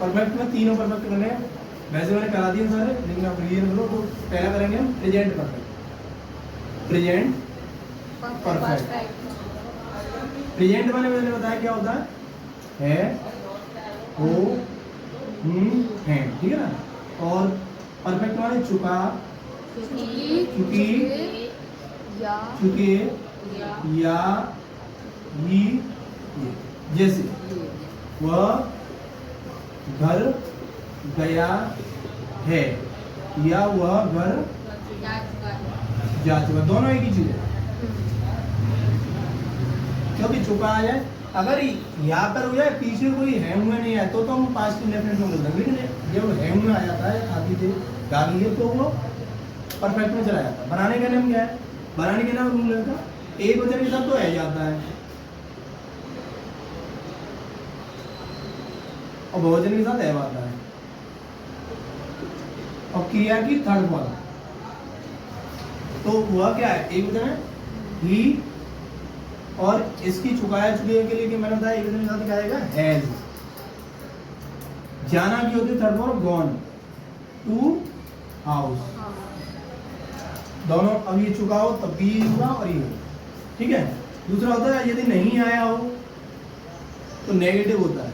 Perfect में तीनों perfect करने हैं, वैसे मैंने करा दिए सारे, लेकिन आप रिवीजन करो। तो पहला करेंगे हम present perfect. Present perfect. Present मैंने बताया क्या होता है, हो, है, ठीक है ना। और परफेक्ट माने चुका, चुकी, चुके, या, ये। जैसे वह घर गया है, या वह घर जा चुका, दोनों एक ही चीज है। क्योंकि चुका आ जाए, अगर यहाँ पर हो जाए पीछे कोई है हुआ नहीं है तो हम पास्ट इंडेफिनिट में बोल देंगे, लेकिन जब है हुआ आ जाता है, खाती थे गाली है, तो वो परफेक्ट में चला जाता है। बनाने का नाम क्या है, बनाने के नाम रूल है, एक वचन के साथ तो है जाता है और बहुवचन के साथ है आता है। और क्रिया की थर्ड फॉर्म तो वह क्या है, एक वचन है ही, और इसकी चुकाया चुके के लिए कि मैंने बताया एक वचन के साथ क्या आएगा, हैज। जाना की होती है third form gone to house. दोनों, अब ये चुका हो तब भी होगा और ये, ठीक है। दूसरा होता है यदि नहीं आया हो तो नेगेटिव होता है।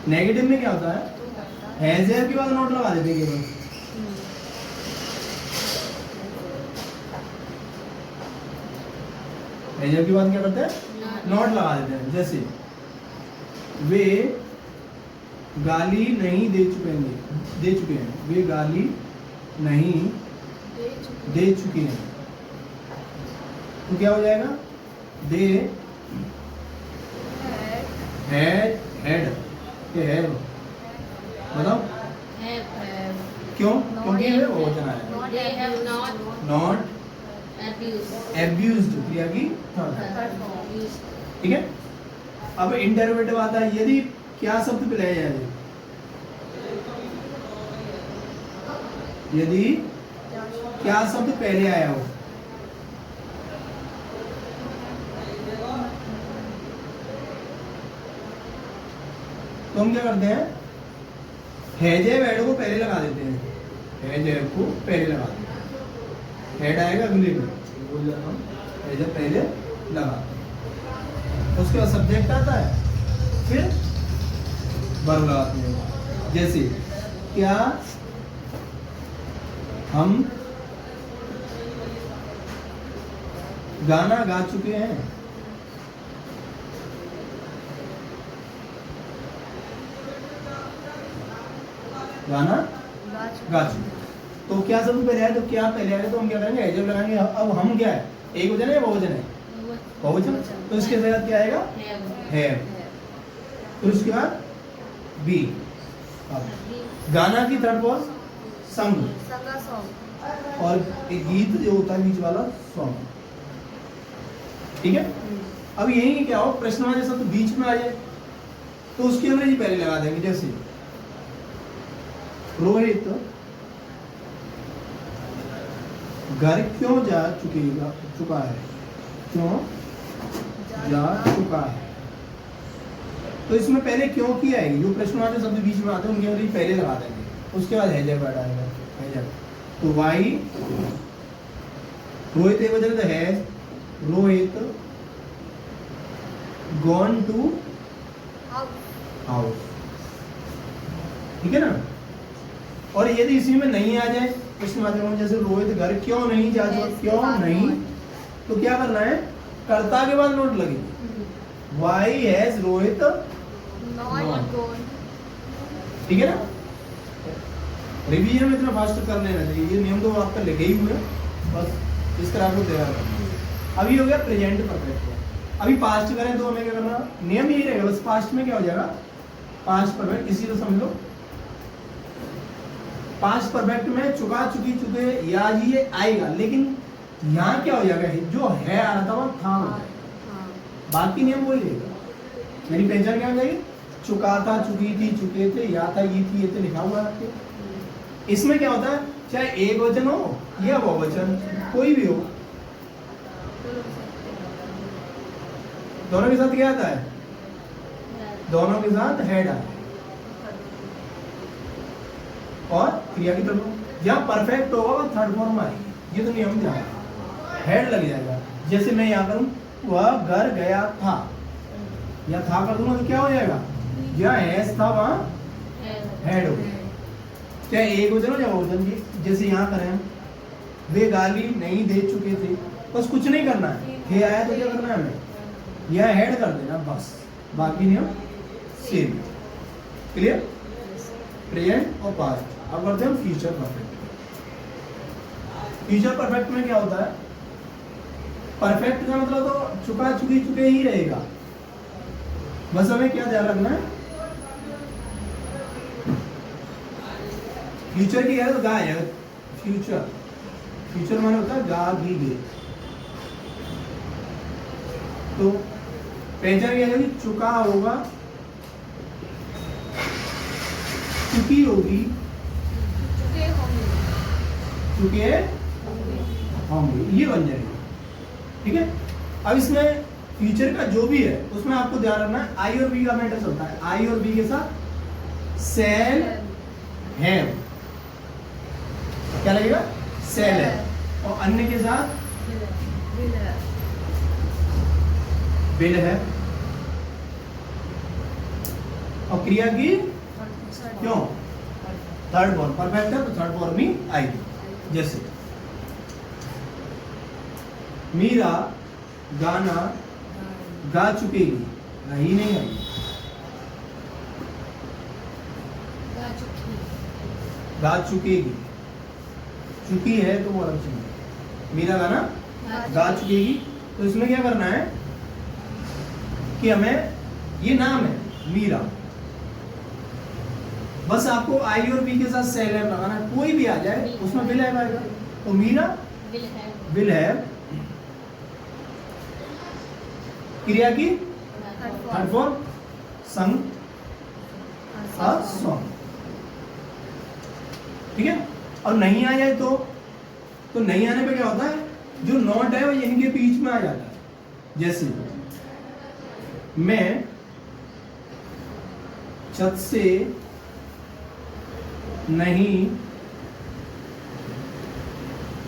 नेगेटिव में क्या होता है, हैज है के बाद नोट लगा देते हैं केवल। हैज के बाद क्या करते हैं, नोट लगा देते हैं। जैसे वे गाली नहीं दे चुके हैं, वे गाली नहीं दे चुके हैं, तो क्या हो जाएगा, दे हैड के है, बताओ क्यों, क्योंकि ये बहुवचन आया, नॉट एब्यूज्ड क्रिया की थर्ड, ठीक है। अब इंटरवेटिव आता है, यदि क्या शब्द पे लाया जाए, यदि क्या शब्द पहले आया हो, तो हम क्या करते हैं, हैजे वर्ड को पहले लगा देते हैं, हैजे को पहले लगा देते हैं, हेड आएगा अगले में, बोल जाता हूँ, हैजे पहले लगाते हैं, उसके बाद सब्जेक्ट आता है, फिर वर्ब लगाते हैं। जैसे क्या हम गाना गा चुके हैं, गाना गा चुके, तो क्या सब पहले आए, तो क्या पहले आए, तो हम क्या करेंगे, एजब लगाएंगे। अब हम क्या है, एक वचन है या बहुवचन है, बहुवचन, तो इसके साथ क्या आएगा, हैव। फिर उसके बाद बी, गाना की थर्ड फॉर्म संग, और एक गीत जो होता है बीच वाला सॉन्ग, ठीक है। अब यही क्या हो, प्रश्नवाची शब्द बीच में आ जाए तो उसकी अंग्रेजी पहले लगा देंगे। जैसे रोहित घर क्यों जा चुका है, क्यों जा चुका है, तो इसमें पहले क्यों की आएगी, जो प्रश्नवाची शब्द बीच में आते हैं उनकी अंग्रेजी पहले लगा देंगे, उसके बाद हैज वर्ड आएगा, हैज। तो वाई रोहित एक वजह तो has Rohit gone to house, ठीक है ना। और यदि इसी में नहीं आ जाए प्रश्नवाचक, जैसे रोहित घर क्यों नहीं जा चुका, क्यों नहीं, तो क्या करना है, कर्ता के बाद नोट लगेगी, why has Rohit not gone, ठीक है ना। रिवीजन में इतना फास्ट कर लेना चाहिए, ये नियम तो आपका लिखे ही हुए, बस इस तरह को तैयार करना। अभी हो गया प्रेजेंट परफेक्ट। अभी पास्ट करें तो हमें क्या करना, नियम यही रहेगा, बस पास्ट में क्या हो जाएगा, पास्ट परफेक्ट, इसी को समझ लो। पास्ट परफेक्ट में चुका चुकी चुके या ये आएगा, लेकिन यहाँ क्या हो जाएगा, जो है आ रहा था वो था हो जाएगा, बाकी नियम वही रहेगा। मेरी पहचान क्या हो जाएगी, चुका था, चुकी थी, चुके थे, या था, ये थी, ये थे, लिखा हुआ है। इसमें क्या होता है, चाहे एक वचन हो या बहुवचन, कोई भी हो, दोनों के साथ क्या आता है, दोनों के साथ हेड आए और क्रिया की तरफ जहाँ परफेक्ट होगा वो थर्ड फॉर्म आएगी। ये तो नियम ध्यान, हेड लग जाएगा। जैसे मैं यहाँ करूँ वह घर गया था, या था कर दूंगा तो क्या हो जाएगा, जहाँ एस था वहाँ हेड हो गया। क्या एक वचन हो या बहुवचन की? जैसे यहाँ करें हम, वे गाली नहीं दे चुके थे, बस कुछ नहीं करना है, थे आया तो क्या करना है हमें, यह हेड कर देना बस, बाकी नियम सेम। क्लियर? प्रेजेंट और पास्ट। अब करते हैं फ्यूचर परफेक्ट। फ्यूचर परफेक्ट में क्या होता है, परफेक्ट का मतलब तो चुका चुकी चुके ही रहेगा, बस हमें क्या ध्यान रखना है, फ्यूचर की है तो गा है, फ्यूचर फ्यूचर माने होता है गा गी गे। तो पहचान क्या है, चुका होगा, चुकी होगी, चुके होंगे, ये बन जाएगा। ठीक है। अब इसमें फ्यूचर का जो भी है उसमें आपको ध्यान रखना है आई और बी का मैटर चलता है। आई और बी के साथ सेल हैव, क्या लगेगा, सेल है, और अन्य के साथ बिल है, और क्रिया की क्यों थर्ड फॉर्म परफेक्ट है तो थर्ड फॉर्म ही आएगी। जैसे मीरा गाना गा चुकेगी, ही नहीं आई, गा चुकेगी, चुकी है तो वो अलग चीज है। मीरा गाना गा चुकेगी, तो इसमें क्या करना है कि हमें, ये नाम है मीरा, बस आपको आई और बी के साथ सेल है लगाना, कोई भी आ जाए उसमें विल है आएगा। तो मीरा विल है, क्रिया की थर्ड फॉर्म संग अ सॉन्ग। ठीक है। और नहीं आ जाए तो नहीं आने पे क्या होता है, जो नॉट है वो इनके बीच में आ जाता है। जैसे मैं छत से नहीं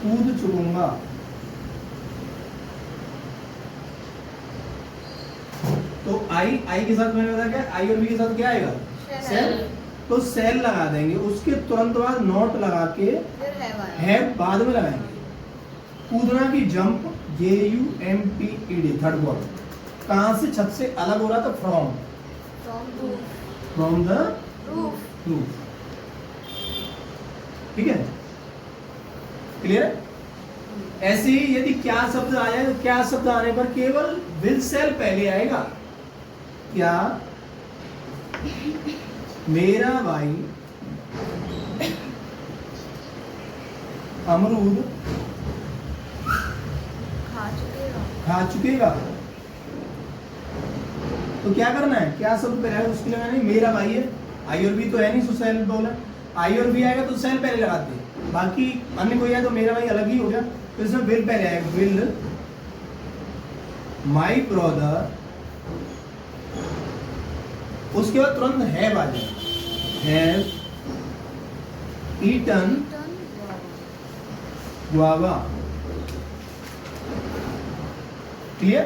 कूद चुकूंगा, तो आई के साथ मैंने बताया क्या, आई और बी के साथ क्या आएगा, सेल, तो सेल लगा देंगे, उसके तुरंत बाद नॉट लगा के है बाद में लगाएंगे। कूदना की जंप, JUMPED थर्ड वर्ड, कहां से, छत से अलग हो रहा था, फ्रॉम द रूफ। ठीक है, क्लियर है। ऐसे ही यदि क्या शब्द आ जाए तो क्या शब्द आने पर केवल विल सेल पहले आएगा। क्या मेरा भाई अमरूद खा चुकेगा, तो क्या करना है, क्या शब्द पहले आएगा उसके लिए, नहीं मेरा भाई है, आई और बी तो है नहीं, सो सेल बोला, आई और बी आएगा तो सेल पहले लगाते हैं, बाकी अन्य कोई आया तो मेरा भाई अलग ही हो गया, तो इसमें विल पहले आएगा, विल माई ब्रदर, उसके बाद तुरंत हैव आ जाएगा, हैव ईटन गुआवा। क्लियर,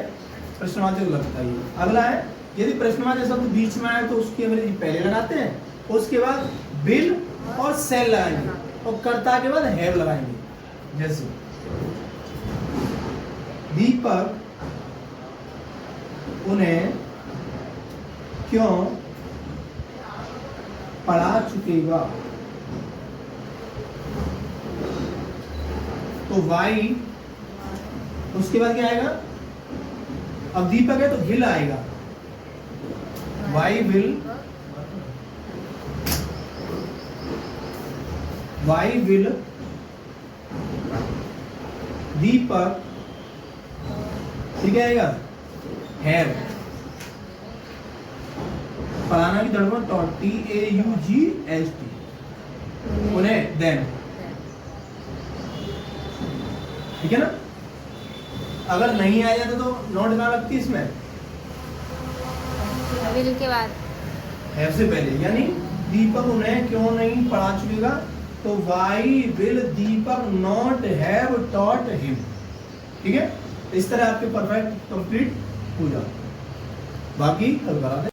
प्रश्नवाचक लगता है। अगला है, यदि प्रश्नवाचक शब्द बीच में आए तो उसकी अंग्रेजी पहले लगाते हैं, उसके बाद बिल और सेल लगाएंगे, और कर्ता के बाद हैव लगाएंगे। जैसे दीपक उन्हें क्यों पढ़ा चुकेगा, तो वाई, उसके बाद क्या आएगा, अब दीपक है तो विल आएगा, वाई विल दीपक, ठीक आएगा, हैव, पढ़ाना की धड़कन TAUGST, उन्हें देन। ठीक है ना। अगर नहीं आ जाता तो नोट कहाँ लगती इसमें, विल के बाद, हैव से पहले, यानी दीपक उन्हें क्यों नहीं पढ़ा चुकेगा, तो why will Deepak not have taught him. ठीक है, इस तरह आपके परफेक्ट कंप्लीट हो जाए। बाकी कल करा दें।